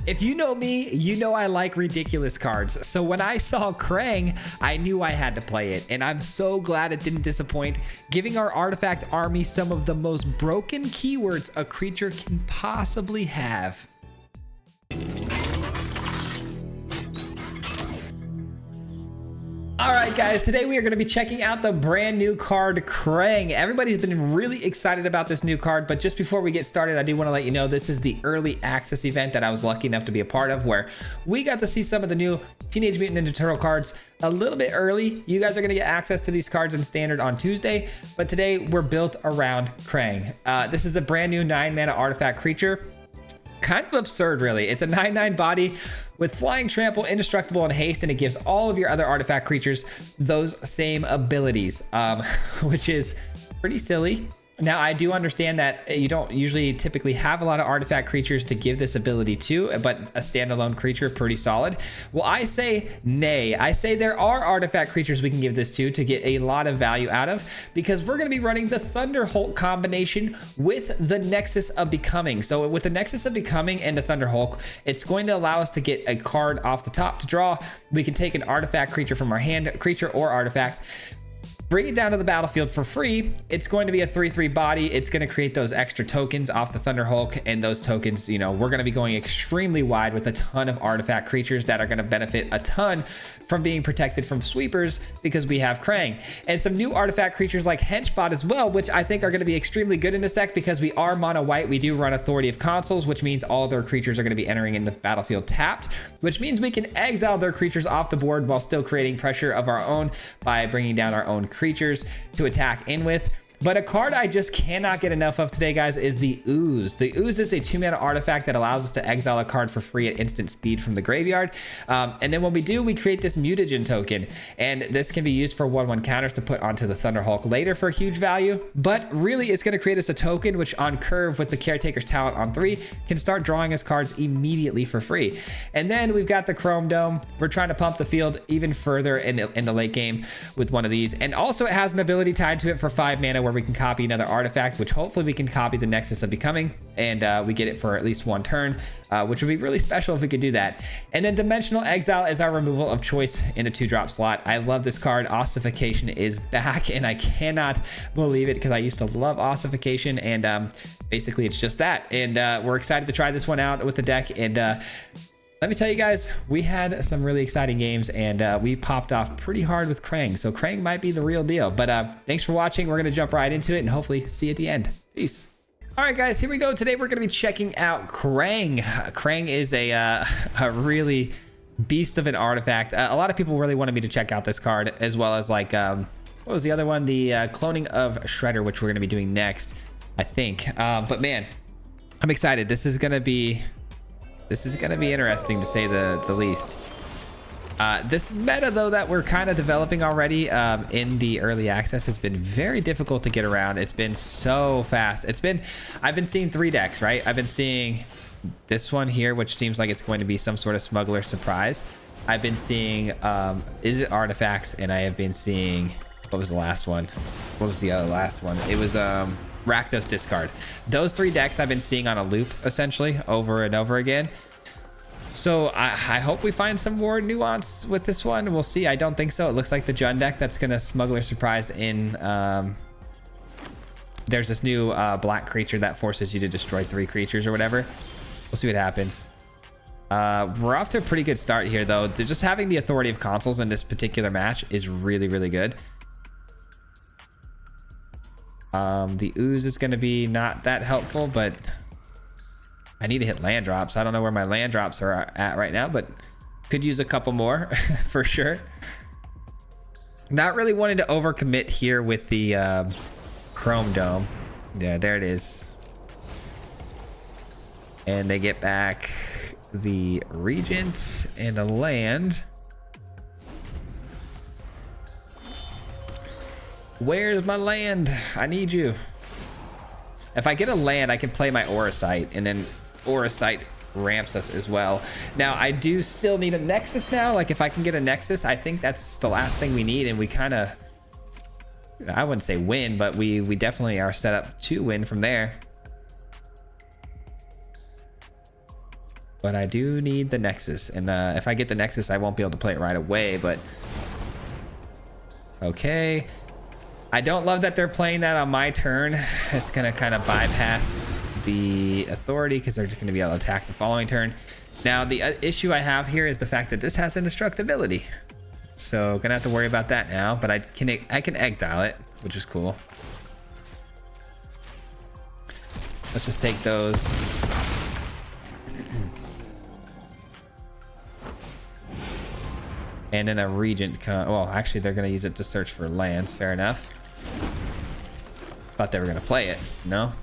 If you know me, you know I like ridiculous cards. So when I saw Krang, I knew I had to play it. And I'm so glad it didn't disappoint, giving our artifact army some of the most broken keywords a creature can possibly have. All right, guys, today we are going to be checking out the brand new card, Krang. Everybody's been really excited about this new card, but just before we get started, I do want to let you know this is the early access event that I was lucky enough to be a part of, where we got to see some of the new Teenage Mutant Ninja Turtle cards a little bit early. You guys are going to get access to these cards in Standard on Tuesday, but today we're built around Krang. This is a brand new 9-mana artifact creature. Kind of absurd, really. It's a 9/9 body with flying, trample, indestructible, and haste, and it gives all of your other artifact creatures those same abilities, which is pretty silly. Now, I do understand that you don't usually typically have a lot of artifact creatures to give this ability to, but a standalone creature, pretty solid. Well, I say nay. I say there are artifact creatures we can give this to get a lot of value out of, because we're going to be running the Thunder Hulk combination with the Nexus of Becoming. So with the Nexus of Becoming and the Thunder Hulk, it's going to allow us to get a card off the top to draw. We can take an artifact creature from our hand, creature or artifact, bring it down to the battlefield for free. It's going to be a 3/3 body. It's going to create those extra tokens off the Thunder Hulk, and those tokens, you know, we're going to be going extremely wide with a ton of artifact creatures that are going to benefit a ton from being protected from sweepers because we have Krang. And some new artifact creatures like Henchbot as well, which I think are going to be extremely good in this deck because we are mono white. We do run Authority of Consuls, which means all their creatures are going to be entering in the battlefield tapped, which means we can exile their creatures off the board while still creating pressure of our own by bringing down our own creatures to attack in with. But a card I just cannot get enough of today, guys, is the Ooze. The Ooze is a 2-mana artifact that allows us to exile a card for free at instant speed from the graveyard. And then when we do, we create this mutagen token. And this can be used for 1/1 counters to put onto the Thunder Hulk later for huge value. But really, it's going to create us a token, which on curve with the Caretaker's Talent on 3, can start drawing us cards immediately for free. And then we've got the Chrome Dome. We're trying to pump the field even further in the late game with one of these. And also it has an ability tied to it for 5 mana where we can copy another artifact, which hopefully we can copy the Nexus of Becoming, and we get it for at least 1 turn, which would be really special if we could do that. And then Dimensional Exile is our removal of choice in a 2-drop slot. I love this card. Ossification is back, and I cannot believe it because I used to love Ossification, and basically it's just that. And we're excited to try this one out with the deck, and let me tell you guys, we had some really exciting games, and we popped off pretty hard with Krang. So Krang might be the real deal. But thanks for watching. We're going to jump right into it and hopefully see you at the end. Peace. All right, guys, here we go. Today we're going to be checking out Krang. Krang is a really beast of an artifact. A lot of people really wanted me to check out this card, as well as like, what was the other one? The cloning of Shredder, which we're going to be doing next, I think. But man, I'm excited. This is going to be interesting, to say the least. This meta, though, that we're kind of developing already in the early access has been very difficult to get around. It's been so fast. I've been seeing 3 decks, right? I've been seeing this one here, which seems like it's going to be some sort of smuggler surprise. I've been seeing, is it artifacts? And I have been seeing, what was the last one? What was the other last one? It was, Rakdos discard. Those 3 decks I've been seeing on a loop, essentially, over and over again. So I hope we find some more nuance with this one. We'll see. I don't think so. It looks like the Jund deck that's gonna smuggler surprise in. There's this new black creature that forces you to destroy 3 creatures or whatever. We'll see what happens. We're off to a pretty good start here, though. Just having the Authority of Consuls in this particular match is really, really good. The Ooze is going to be not that helpful, but I need to hit land drops. I don't know where my land drops are at right now, but could use a couple more for sure. Not really wanting to overcommit here with the Chrome Dome. Yeah, there it is. And they get back the Regent and a land. Where's my land? I need you. If I get a land, I can play my Auracite, and then Auracite ramps us as well. Now, I do still need a Nexus now. Like, if I can get a Nexus, I think that's the last thing we need, and we kind of, I wouldn't say win, but we definitely are set up to win from there. But I do need the Nexus. And if I get the Nexus, I won't be able to play it right away. But okay. I don't love that they're playing that on my turn. It's going to kind of bypass the authority because they're just going to be able to attack the following turn. Now, the issue I have here is the fact that this has indestructibility. So, going to have to worry about that now. But I can exile it, which is cool. Let's just take those. And then a regent. Well, actually, they're going to use it to search for lands. Fair enough. Thought they were going to play it. No?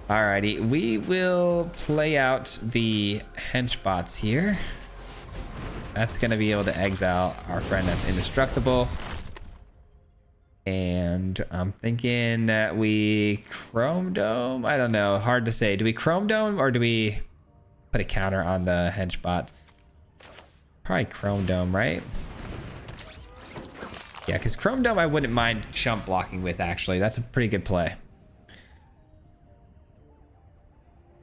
Alrighty. We will play out the henchbots here. That's going to be able to exile our friend that's indestructible. And I'm thinking that we Chrome Dome. I don't know. Hard to say. Do we Chrome Dome or do we put a counter on the henchbot? Probably Chrome Dome, right? Yeah, because Chrome Dome I wouldn't mind chump blocking with, actually. That's a pretty good play.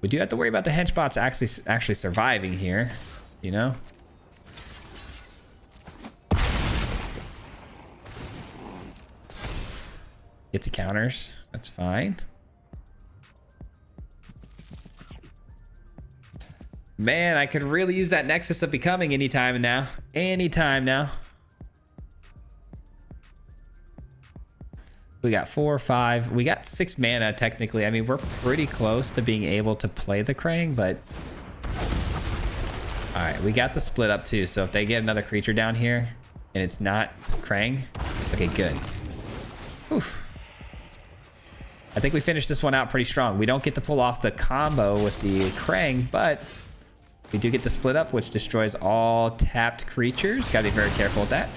We do have to worry about the henchbots actually surviving here, you know? Get to counters. That's fine. Man, I could really use that Nexus of Becoming anytime now. Anytime now. We got 4 or 5. We got 6 mana technically. I mean, we're pretty close to being able to play the Krang, but... Alright, we got the split up too. So if they get another creature down here and it's not Krang... Okay, good. Oof. I think we finished this one out pretty strong. We don't get to pull off the combo with the Krang, but we do get to split up, which destroys all tapped creatures. Gotta be very careful with that.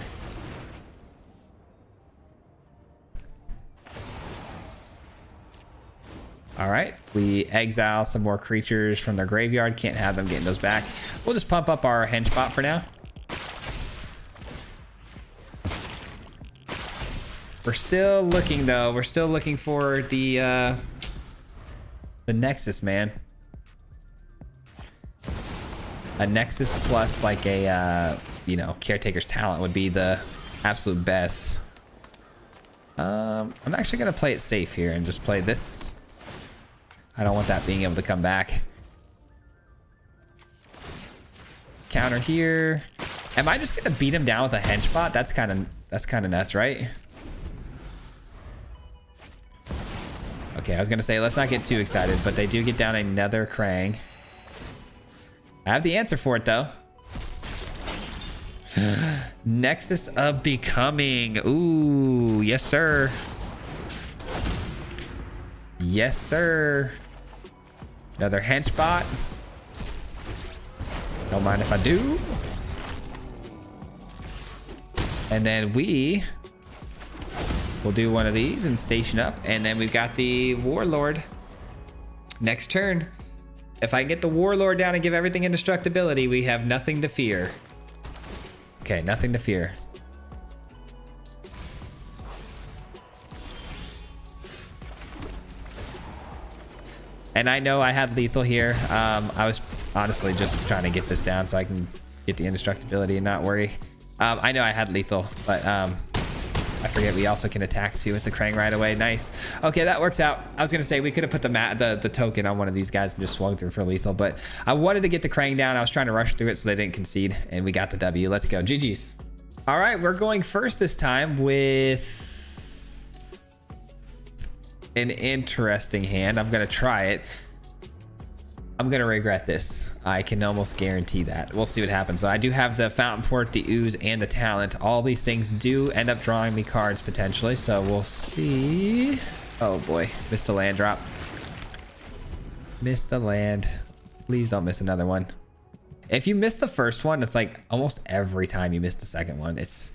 All right, we exile some more creatures from their graveyard. Can't have them getting those back. We'll just pump up our henchbot for now. We're still looking though. We're still looking for the Nexus, man. A Nexus plus like a you know, Caretaker's Talent would be the absolute best. I'm actually gonna play it safe here and just play this. I don't want that being able to come back. Counter here. Am I just gonna beat him down with a henchbot? That's kind of nuts, right? Okay, I was gonna say let's not get too excited, but they do get down another Krang. I have the answer for it though. Nexus of Becoming. Ooh, yes sir. Yes sir. Another henchbot. Don't mind if I do. And then we will do one of these and station up. And then we've got the Warlord. Next turn. If I can get the Warlord down and give everything indestructibility, we have nothing to fear. Okay, nothing to fear. And I know I had lethal here. I was honestly just trying to get this down so I can get the indestructibility and not worry. I know I had lethal, but I forget we also can attack too with the Krang right away. Nice. Okay, that works out. I was gonna say we could have put the token on one of these guys and just swung through for lethal, but I wanted to get the Krang down. I was trying to rush through it so they didn't concede, and we got the W. Let's go. GG's. All right, we're going first this time with an interesting hand. I'm gonna try it. I'm gonna regret this. I can almost guarantee that. We'll see what happens. So I do have the Fountain Port, the Ooze, and the Talent. All these things do end up drawing me cards potentially, so we'll see. Oh boy, missed a land drop. Missed a land. Please don't miss another one. If you miss the first one, it's like almost every time you miss the second one. It's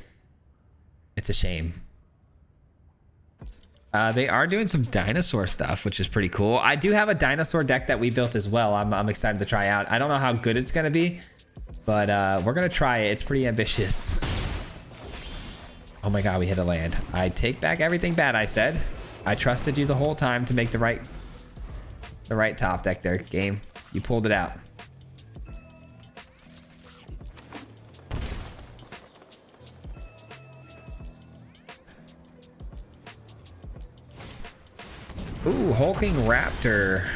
a shame. They are doing some dinosaur stuff, which is pretty cool. I do have a dinosaur deck that we built as well. I'm excited to try out. I don't know how good it's gonna be, but we're gonna try it. It's pretty ambitious. Oh my god, we hit a land. I take back everything bad I said. I trusted you the whole time to make the right top deck there, game. You pulled it out. Ooh, hulking raptor.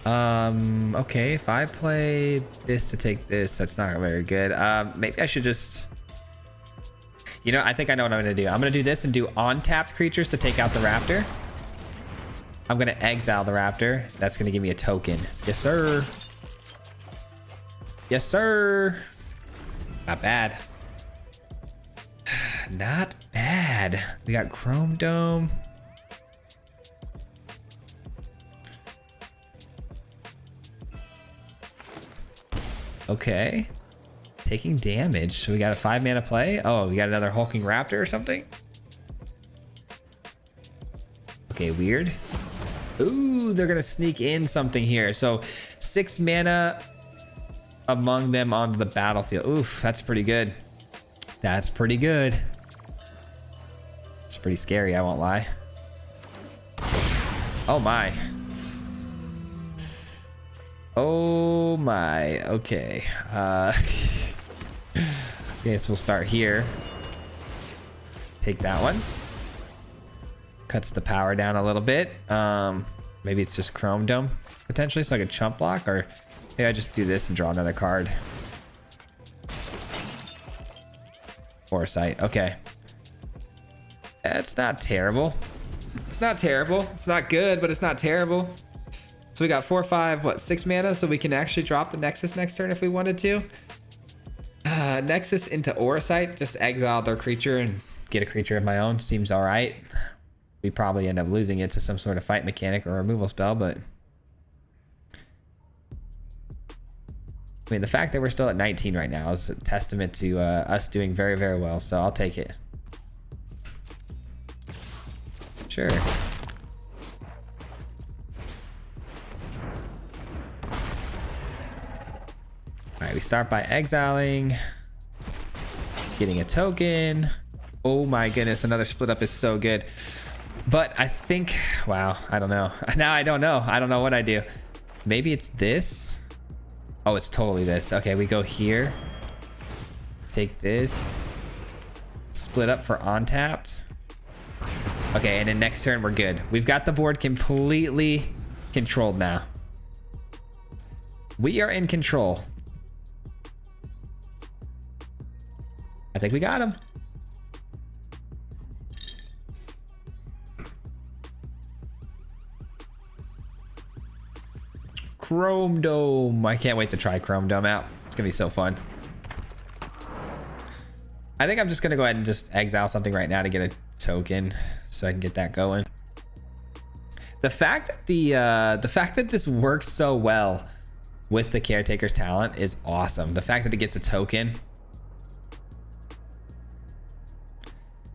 Okay, if I play this to take this, that's not very good. Maybe I should just, you know, I think I know what I'm gonna do. I'm gonna do this and do on-tapped creatures to take out the raptor. I'm gonna exile the raptor. That's gonna give me a token. Yes, sir. Yes, sir. Not bad. Not bad. We got Chrome Dome. Okay. Taking damage. So we got a 5 mana play. Oh, we got another hulking raptor or something. Okay, weird. Ooh, they're gonna sneak in something here. So 6 mana among them onto the battlefield. Oof, that's pretty good. That's pretty good. It's pretty scary, I won't lie. Oh my. Oh my. Okay. Yes, we'll start here. Take that one. Cuts the power down a little bit. Maybe it's just Chrome Dome potentially, so I could chump block, or maybe I just do this and draw another card. Foresight. Okay. It's not terrible. It's not terrible. It's not good, but it's not terrible. So we got 4, 5, what, 6 mana, so we can actually drop the Nexus next turn if we wanted to. Nexus into Orisight, just exile their creature and get a creature of my own. Seems all right. We probably end up losing it to some sort of fight mechanic or removal spell, but I mean, the fact that we're still at 19 right now is a testament to us doing very, very well, so I'll take it. Sure. All right, we start by exiling, getting a token. Oh my goodness, another split up is so good. But I think, wow, I don't know. Now I don't know. I don't know what I do. Maybe it's this. Oh, it's totally this. Okay, we go here. Take this. Split up for untapped. Okay, and then next turn we're good. We've got the board completely controlled now. We are in control. I think we got him. Chrome Dome. I can't wait to try Chrome Dome out. It's gonna be so fun. I think I'm just gonna go ahead and just exile something right now to get a token so I can get that going. The fact that this works so well with the Caretaker's talent is awesome. The fact that it gets a token,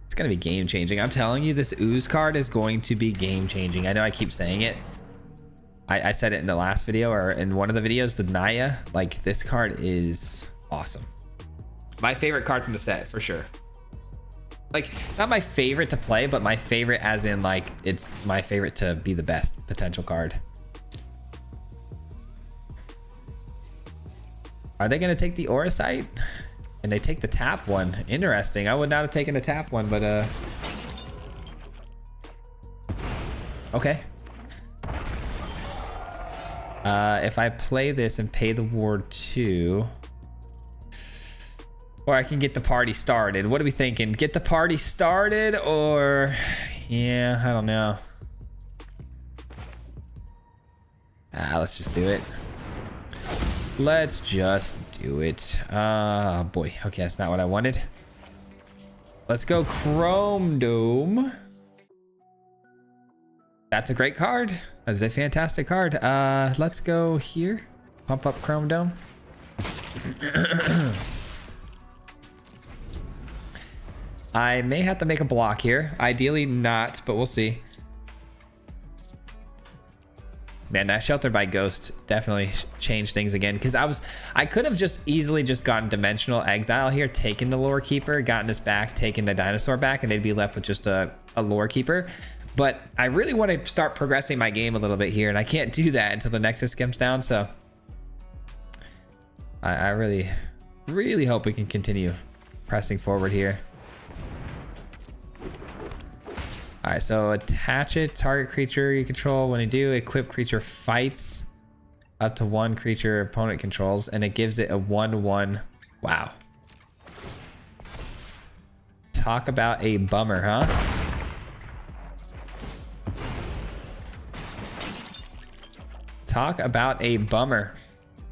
it's gonna be game changing. I'm telling you, this Ooze card is going to be game changing. I know I keep saying it. I said it in the last video or in one of the videos, the Naya, like this card is awesome. My favorite card from the set for sure. Like, not my favorite to play, but my favorite as in like, it's my favorite to be the best potential card. Are they gonna take the Orisight? And they take the tap one. Interesting. I would not have taken the tap one, but okay. If I play this and pay the ward 2, or I can get the party started. What are we thinking? Get the party started, or yeah, I don't know. Let's just do it. Let's just do it. Oh boy. Okay, that's not what I wanted. Let's go Chrome Dome. That's a great card. That's a fantastic card. Let's go here. Pump up Chrome Dome. I may have to make a block here. Ideally not, but we'll see. Man, that Shelter by Ghost definitely changed things again, because I could have just easily just gotten Dimensional Exile here, taken the Lore Keeper, gotten this back, taken the Dinosaur back, and they'd be left with just a Lore Keeper. But I really want to start progressing my game a little bit here, and I can't do that until the Nexus comes down. So I really, really hope we can continue pressing forward here. All right, so attach it, target creature you control. When you do, equip creature fights up to one creature opponent controls, and it gives it a 1/1. Wow. Talk about a bummer, huh? Talk about a bummer.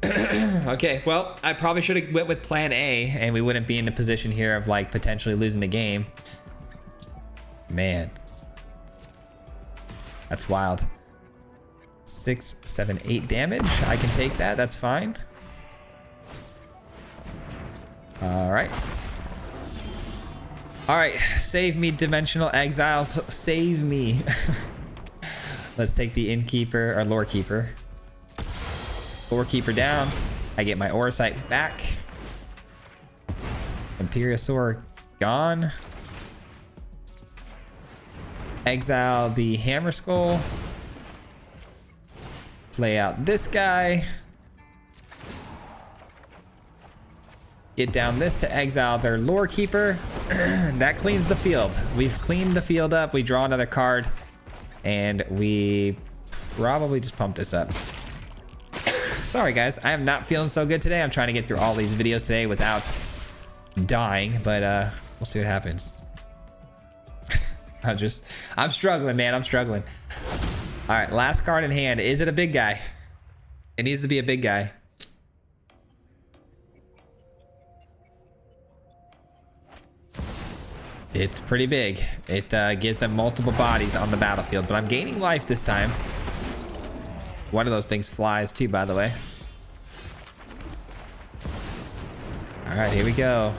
Okay, well, I probably should have went with plan A, and we wouldn't be in the position here of like potentially losing the game. Man, that's wild. 6, 7, 8 damage. I can take that. That's fine. All right. All right, save me, Dimensional Exiles. Save me. Let's take the Innkeeper or Lore Keeper. Lore Keeper down. I get my Aura Sight back. Imperiosaur gone. Exile the Hammer Skull. Play out this guy. Get down this to exile their Lore Keeper. That cleans the field. We've cleaned the field up. We draw another card. And we probably just pump this up. Sorry guys, I am not feeling so good today. I'm trying to get through all these videos today without dying, but we'll see what happens. I'm struggling, man. I'm struggling. All right, last card in hand. Is it a big guy? It needs to be a big guy. It's pretty big. It gives them multiple bodies on the battlefield, but I'm gaining life this time. One of those things flies too, by the way. All right, here we go.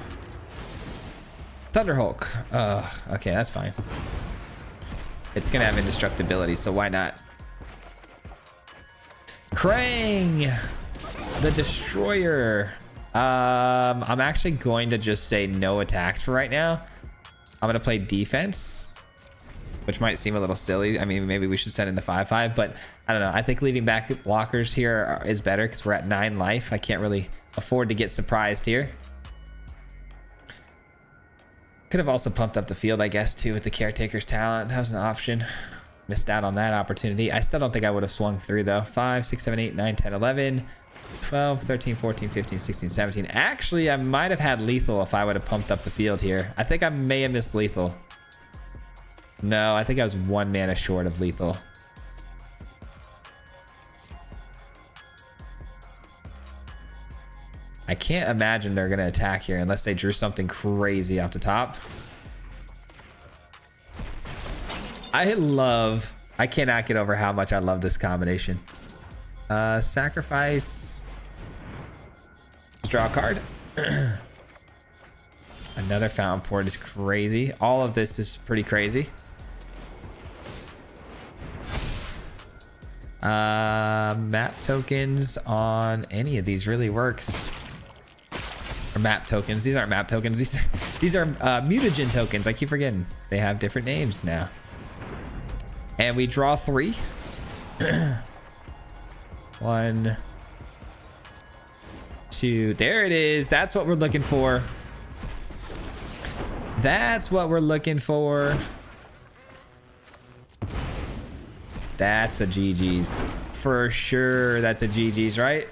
Thunderhulk. Okay, that's fine. It's gonna have indestructibility, so why not? Krang, the Destroyer. I'm actually going to just say no attacks for right now. I'm gonna play defense, which might seem a little silly. I mean, maybe we should send in the 5/5, but I don't know. I think leaving back blockers here is better because we're at 9 life. I can't really afford to get surprised here. Could have also pumped up the field, I guess, too, with the Caretaker's Talent. That was an option. Missed out on that opportunity. I still don't think I would have swung through, though. 5, 6, 7, 8, 9, 10, 11, 12, 13, 14, 15, 16, 17. Actually, I might have had lethal if I would have pumped up the field here. I think I may have missed lethal. No, I think I was 1 mana short of lethal. I can't imagine they're going to attack here unless they drew something crazy off the top. I cannot get over how much I love this combination. Sacrifice. Let's draw a card. Another Fountain Port is crazy. All of this is pretty crazy. Map tokens on any of these really works. Or map tokens. These aren't map tokens. These are mutagen tokens. I keep forgetting. They have different names now. And we draw 3. 1, 2. There it is. That's what we're looking for. That's what we're looking for. That's a GG's. For sure, that's a GG's, right?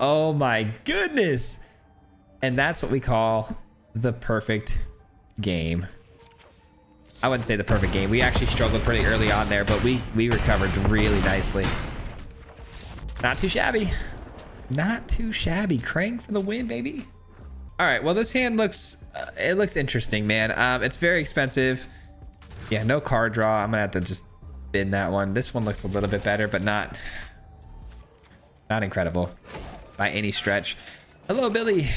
Oh my goodness. And that's what we call the perfect game. I wouldn't say the perfect game. We actually struggled pretty early on there, but we recovered really nicely. Not too shabby. Not too shabby. Krang for the win, baby. All right, well, this hand looks, it looks interesting, man. It's very expensive. Yeah, no card draw. I'm gonna have to just bin that one. This one looks a little bit better, but not incredible by any stretch. Hello, Billy.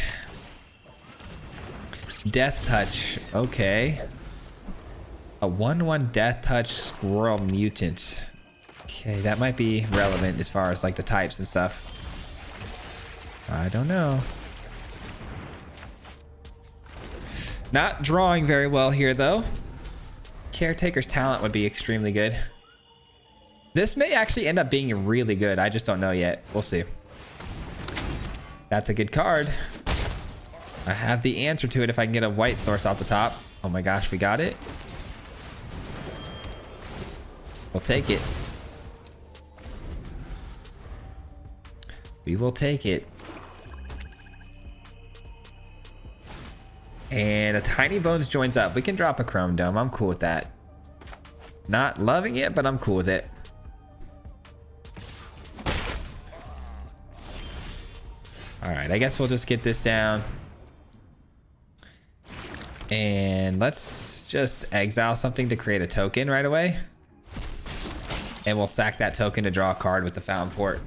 Death Touch. Okay. A 1/1 Death Touch Squirrel Mutant. Okay, that might be relevant as far as like the types and stuff. I don't know. Not drawing very well here though. Caretaker's Talent would be extremely good. This may actually end up being really good. I just don't know yet. We'll see. That's a good card. I have the answer to it if I can get a white source off the top. Oh my gosh, we got it. We'll take it. We will take it. And a Tiny Bones joins up. We can drop a Chrome Dome. I'm cool with that. Not loving it, but I'm cool with it. All right, I guess we'll just get this down. And let's just exile something to create a token right away. And we'll sack that token to draw a card with the Fountain Port.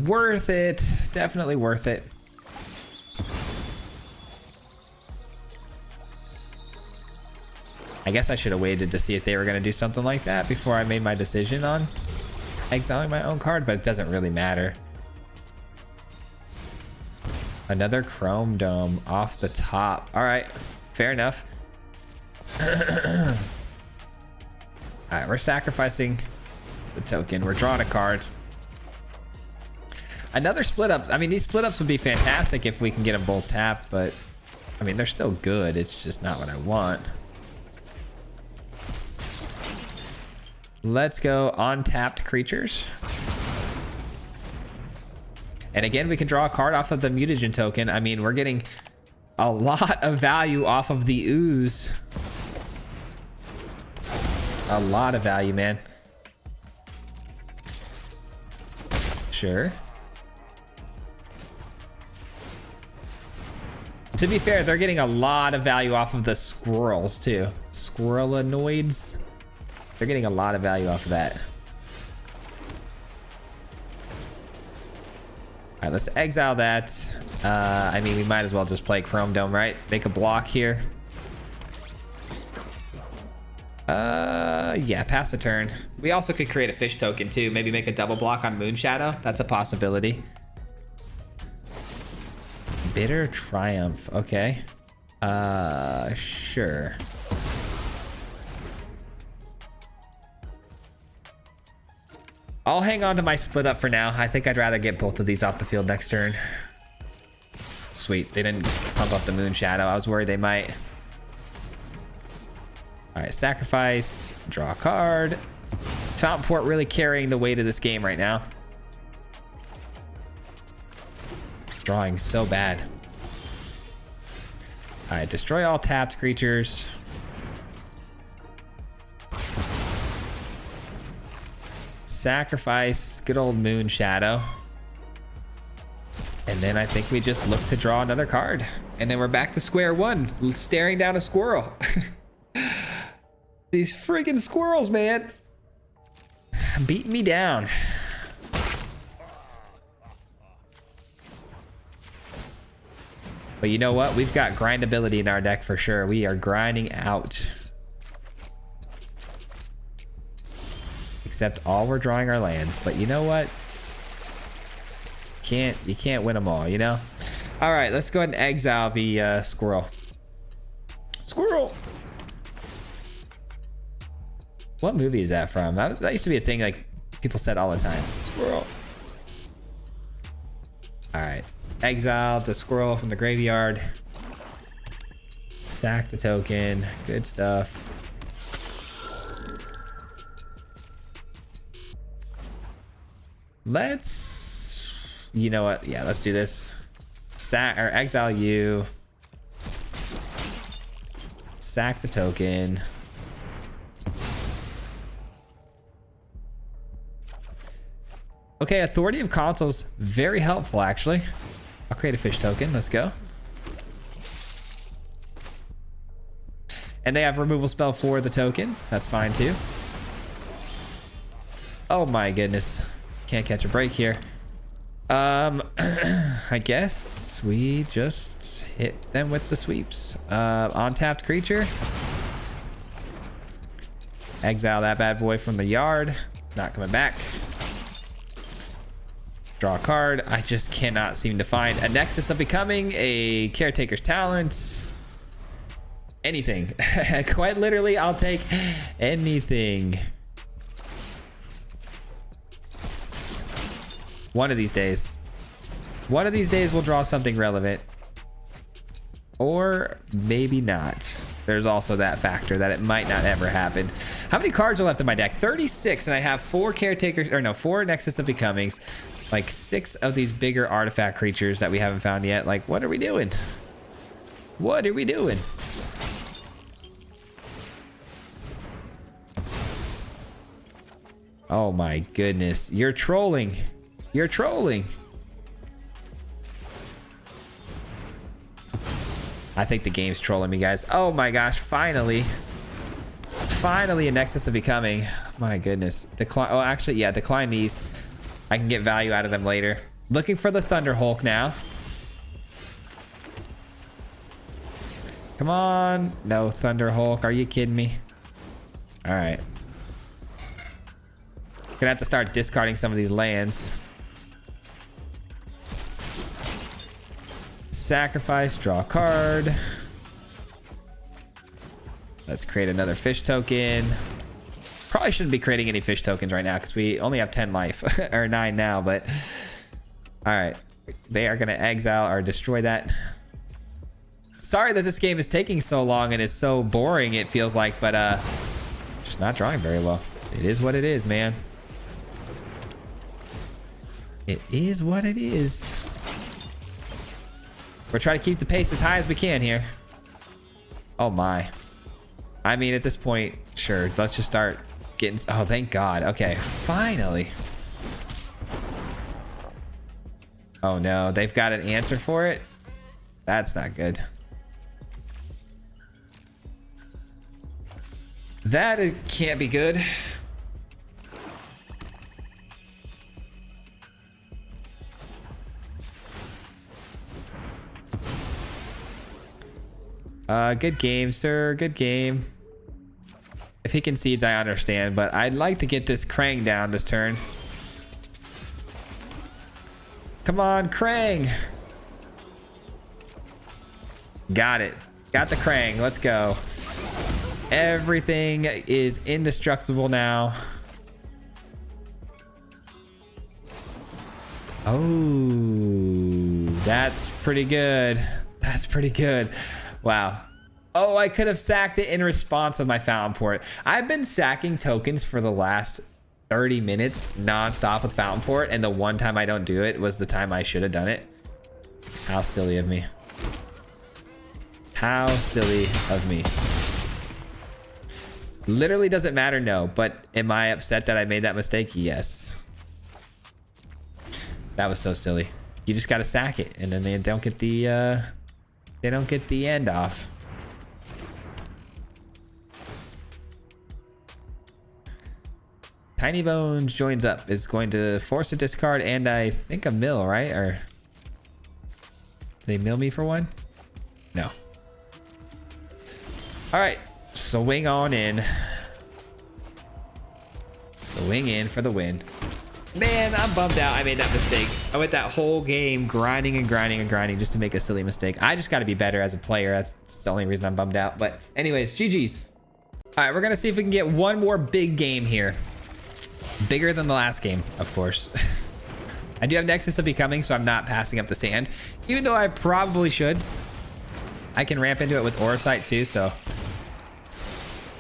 Worth it. Definitely worth it. I guess I should have waited to see if they were going to do something like that before I made my decision on exiling my own card, but it doesn't really matter. Another Chrome Dome off the top. All right, fair enough. All right, we're sacrificing the token. We're drawing a card. Another split up. I mean, these split ups would be fantastic if we can get them both tapped, but I mean, they're still good. It's just not what I want. Let's go on tapped creatures. And again, we can draw a card off of the mutagen token. I mean, we're getting a lot of value off of the ooze. A lot of value, man. Sure. To be fair, they're getting a lot of value off of the squirrels too. Squirrelinoids. They're getting a lot of value off of that. All right, let's exile that. I mean, we might as well just play Chrome Dome, right? Make a block here. Yeah, pass the turn. We also could create a fish token too. Maybe make a double block on Moon Shadow. That's a possibility. Bitter Triumph. Okay. Sure. I'll hang on to my split up for now. I think I'd rather get both of these off the field next turn. Sweet. They didn't pump up the Moon Shadow. I was worried they might. All right, sacrifice, draw a card. Fountain Port really carrying the weight of this game right now. Drawing so bad. All right, destroy all tapped creatures. Sacrifice good old Moon Shadow. And then I think we just look to draw another card. And then we're back to square one, staring down a squirrel. These freaking squirrels, man. Beating me down. But you know what? We've got grindability in our deck for sure. We are grinding out. Except all we're drawing are lands. But you know what? You can't win them all, you know? All right, let's go ahead and exile the squirrel. Squirrel! What movie is that from? That used to be a thing like people said all the time. Squirrel. All right. Exile the squirrel from the graveyard. Sack the token. Good stuff. Let's... You know what? Yeah, let's do this. Sack or exile you. Sack the token. Okay, Authority of Consoles, very helpful actually. I'll create a fish token, let's go. And they have removal spell for the token, that's fine too. Oh my goodness, can't catch a break here. I guess we just hit them with the sweeps. Untapped creature. Exile that bad boy from the yard, it's not coming back. Draw a card. I just cannot seem to find a Nexus of Becoming, a Caretaker's Talents. anything. Quite literally, I'll take anything. One of these days we'll draw something relevant. Or maybe not. There's also that factor that it might not ever happen. How many cards are left in my deck? 36, and I have 4 caretakers, or no, 4 Nexus of Becomings, like 6 of these bigger artifact creatures that we haven't found yet. Like, what are we doing? What are we doing? Oh my goodness. You're trolling. You're trolling. I think the game's trolling me, guys. Oh my gosh, finally. Finally a Nexus of Becoming. My goodness. Decline. Oh, actually, yeah, decline these. I can get value out of them later. Looking for the Thunder Hulk now. Come on. No Thunder Hulk. Are you kidding me? All right. Gonna have to start discarding some of these lands. Sacrifice, draw a card. Let's create another fish token. Probably shouldn't be creating any fish tokens right now because we only have 10 life or 9 now, but all right. They are going to exile or destroy that. Sorry that this game is taking so long and is so boring, it feels like, but just not drawing very well. It is what it is, man. It is what it is. We're trying to keep the pace as high as we can here. Oh my. I mean, at this point, sure, let's just start getting... Oh, thank God. Okay, finally. Oh no, they've got an answer for it? That's not good. That it can't be good. Good game, sir. Good game. If he concedes, I understand, but I'd like to get this Krang down this turn. Come on, Krang. Got it. Got the Krang. Let's go. Everything is indestructible now. Oh, that's pretty good. That's pretty good. Wow. Oh, I could have sacked it in response of my Fountain Port. I've been sacking tokens for the last 30 minutes nonstop with Fountain Port, and the one time I don't do it was the time I should have done it. How silly of me. How silly of me. Literally doesn't matter, no, but am I upset that I made that mistake? Yes. That was so silly. You just gotta sack it, and then they don't get the end off. Tiny Bones joins up, is going to force a discard and I think a mill, right? Or did they mill me for one? No. All right, swing on in. Swing in for the win. Man, I'm bummed out I made that mistake. I went that whole game grinding and grinding and grinding just to make a silly mistake. I just got to be better as a player. That's the only reason I'm bummed out. But anyways, GG's. All right, we're going to see if we can get one more big game here. Bigger than the last game, of course. I do have Nexus of Becoming, so I'm not passing up the sand. Even though I probably should. I can ramp into it with Orosight too, so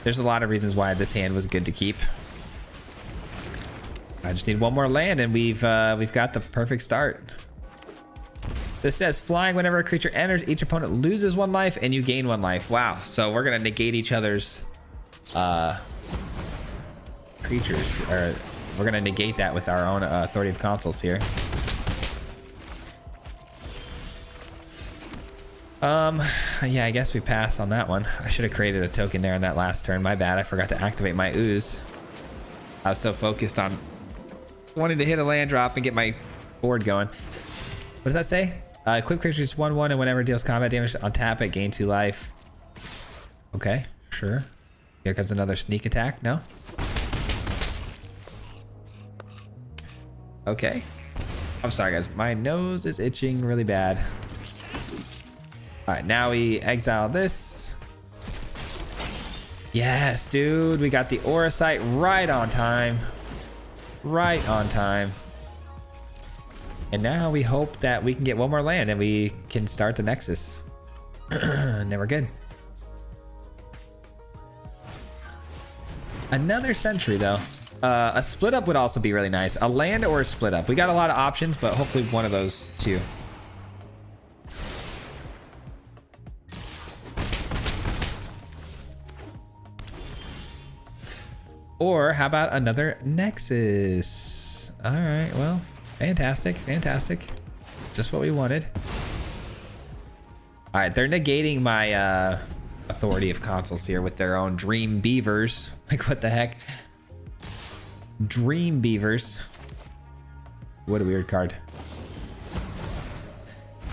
there's a lot of reasons why this hand was good to keep. I just need one more land and we've got the perfect start. This says flying whenever a creature enters, each opponent loses 1 life and you gain 1 life. Wow. So we're gonna negate each other's creatures, or we're gonna negate that with our own Authority of Consuls here. Yeah, I guess we pass on that one. I should have created a token there in that last turn. My bad. I forgot to activate my ooze. I was so focused on wanting to hit a land drop and get my board going. What does that say? Equip creatures 1/1 and whenever it deals combat damage on tap it gain 2 life. Okay, sure. Here comes another sneak attack. No? Okay. I'm sorry, guys. My nose is itching really bad. All right, now we exile this. Yes, dude. We got the aura site right on time. Right on time. And now we hope that we can get one more land and we can start the Nexus. And then we're good. Another sentry though. A split up would also be really nice. A land or a split up. We got a lot of options, but hopefully one of those two. Or how about another Nexus? All right, well, fantastic, fantastic. Just what we wanted. All right, they're negating my authority of consoles here with their own Dream Beavers. Like, what the heck? Dream Beavers. What a weird card.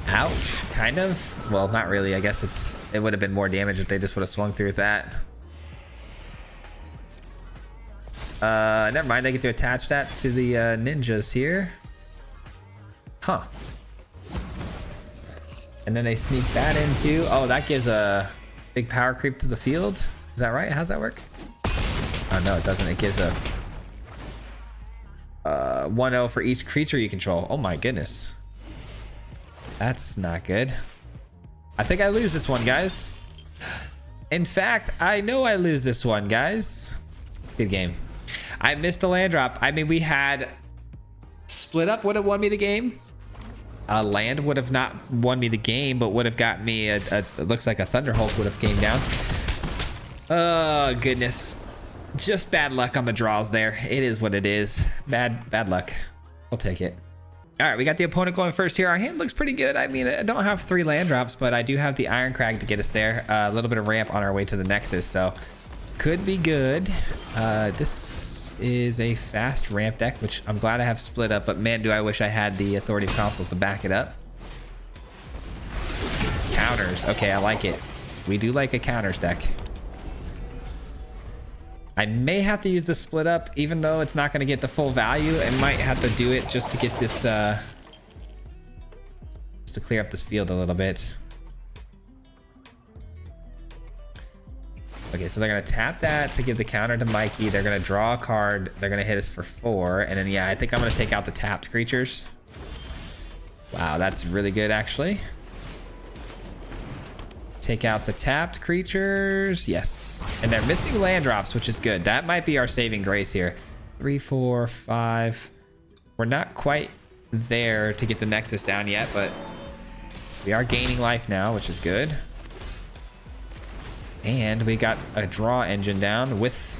Ouch, kind of. Well, not really. I guess it would have been more damage if they just would have swung through with that. Never mind. I get to attach that to the ninjas here. Huh. And then they sneak that into. Oh, that gives a big power creep to the field. Is that right? How's that work? Oh no, it doesn't. It gives a 1-0 for each creature you control. Oh my goodness. That's not good. I think I lose this one, guys. In fact, I know I lose this one, guys. Good game. I missed a land drop. I mean, we had split up would have won me the game. Land would have not won me the game, but would have gotten me it looks like a Thunderhulk would have came down. Oh goodness. Just bad luck on the draws there. It is what it is. Bad luck. I'll take it. All right, we got the opponent going first here. Our hand looks pretty good. I mean, I don't have 3 land drops, but I do have the Iron Krang to get us there. A little bit of ramp on our way to the Nexus, so could be good. This is a fast ramp deck, which I'm glad I have split up, but man, do I wish I had the authority of consoles to back it up. Counters. Okay, I like it. We do like a counters deck. I may have to use the split up, even though it's not going to get the full value. I might have to do it just to get this, just to clear up this field a little bit. Okay, so they're going to tap that to give the counter to Mikey. They're going to draw a card. They're going to hit us for 4. And then, yeah, I think I'm going to take out the tapped creatures. Wow, that's really good, actually. Take out the tapped creatures. Yes. And they're missing land drops, which is good. That might be our saving grace here. 3, 4, 5. We're not quite there to get the Nexus down yet, but we are gaining life now, which is good. And we got a draw engine down with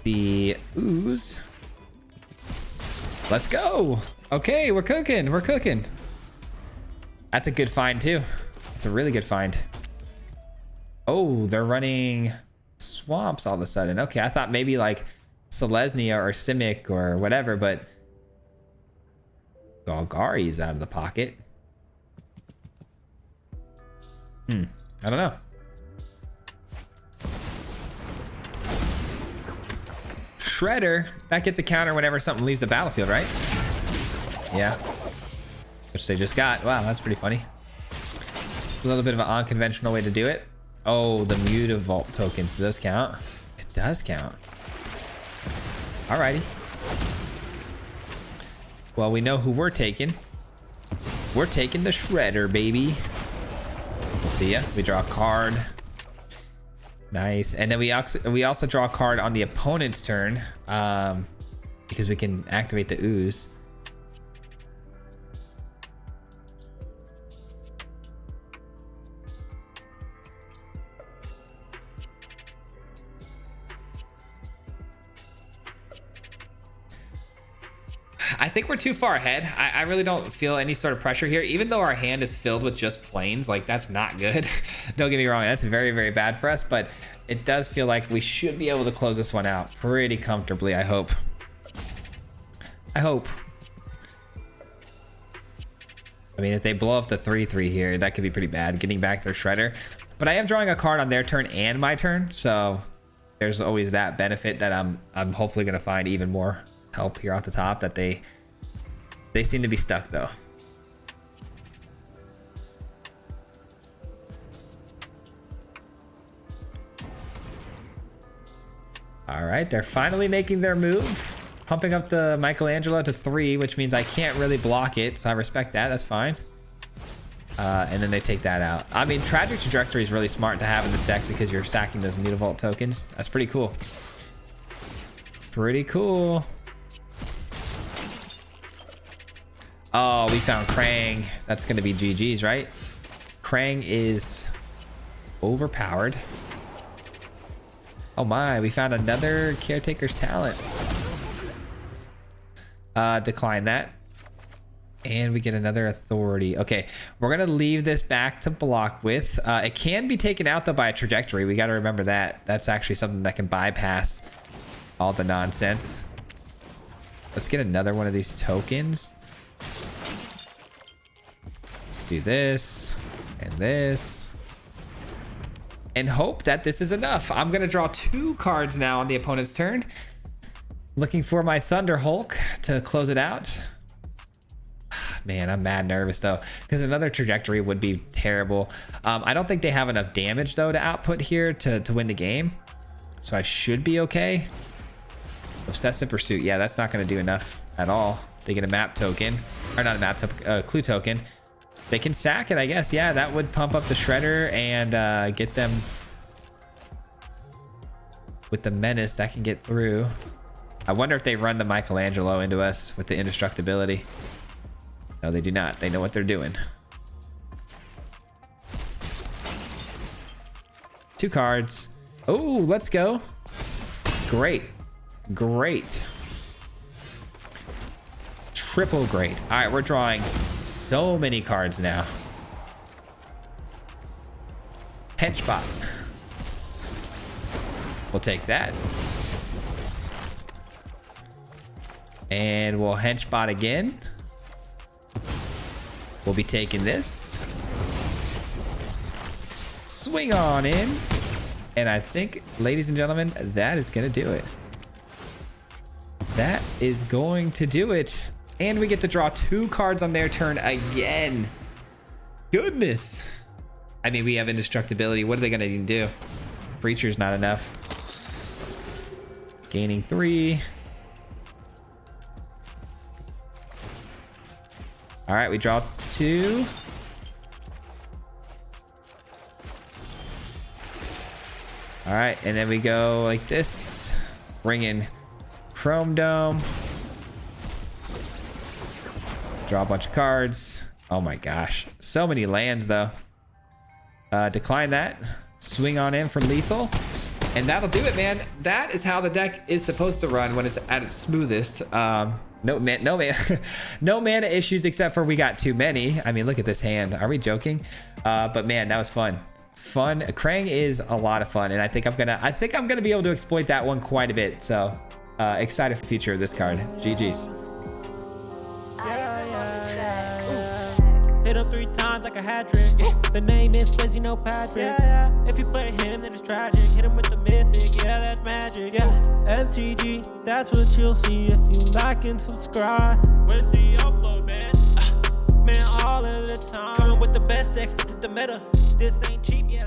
the ooze. Let's go. Okay, we're cooking. We're cooking. That's a good find too. It's a really good find. Oh, they're running swamps all of a sudden. Okay, I thought maybe like Selesnya or Simic or whatever, but Golgari's out of the pocket. I don't know. Shredder, that gets a counter whenever something leaves the battlefield, right? Yeah. Which they just got. Wow, that's pretty funny. A little bit of an unconventional way to do it. Oh, the Mutavault tokens. Does those count? It does count. Alrighty. Well, we know who we're taking. We're taking the Shredder, baby. We'll see ya. We draw a card. Nice. And then we also draw a card on the opponent's turn, because we can activate the ooze. I think we're too far ahead. I really don't feel any sort of pressure here, even though our hand is filled with just planes. Like, that's not good. Don't get me wrong, that's very, very bad for us, but it does feel like we should be able to close this one out pretty comfortably, I hope. I hope. I mean, if they blow up the 3/3 here, that could be pretty bad, getting back their Shredder. But I am drawing a card on their turn and my turn, so there's always that benefit that I'm hopefully going to find even more help here off the top. That they seem to be stuck though. All right, they're finally making their move. Pumping up the Michelangelo to 3, which means I can't really block it. So I respect that. That's fine. And then they take that out. I mean, Tragic Trajectory is really smart to have in this deck because you're stacking those Mutavault tokens. That's pretty cool. Pretty cool. Oh, we found Krang. That's going to be GG's, right? Krang is overpowered. Oh my, we found another Caretaker's Talent. Decline that. And we get another Authority. Okay, we're going to leave this back to block with. It can be taken out, though, by a Trajectory. We got to remember that. That's actually something that can bypass all the nonsense. Let's get another one of these tokens. Let's do this and this. And hope that this is enough. I'm going to draw 2 cards now on the opponent's turn. Looking for my Thunder Hulk to close it out. Man, I'm mad nervous though, because another Trajectory would be terrible. I don't think they have enough damage though to output here to win the game. So I should be okay. Obsessive Pursuit. Yeah, that's not going to do enough at all. They get a map token, or not a map token, clue token. They can sack it, I guess. Yeah, that would pump up the Shredder and get them with the Menace. That can get through. I wonder if they run the Michelangelo into us with the indestructibility. No, they do not. They know what they're doing. 2 cards. Oh, let's go. Great. Great. Triple great. All right, we're drawing so many cards now. Henchbot. We'll take that. And we'll Henchbot again. We'll be taking this. Swing on in. And I think, ladies and gentlemen, that is going to do it. That is going to do it. And we get to draw 2 cards on their turn again. Goodness. I mean, we have indestructibility. What are they going to even do? Breacher's not enough. Gaining 3. All right, we draw 2. All right, and then we go like this. Bring in Chrome Dome. Draw a bunch of cards. Oh my gosh. So many lands, though. Decline that. Swing on in for lethal. And that'll do it, man. That is how the deck is supposed to run when it's at its smoothest. No mana issues except for we got too many. I mean, look at this hand. Are we joking? But man, that was fun. Krang is a lot of fun, and I think I'm gonna be able to exploit that one quite a bit. So excited for the future of this card. GG's. Hit him 3 times like a hat trick. The name is Swayze, no Patrick. If you play him, then it's tragic. Hit him with the mythic, yeah, that's magic. Yeah, MTG, that's what you'll see if you like and subscribe. Where's the upload, man? Man, all of the time. Coming with the best decks, this is the meta. This ain't cheap, yeah.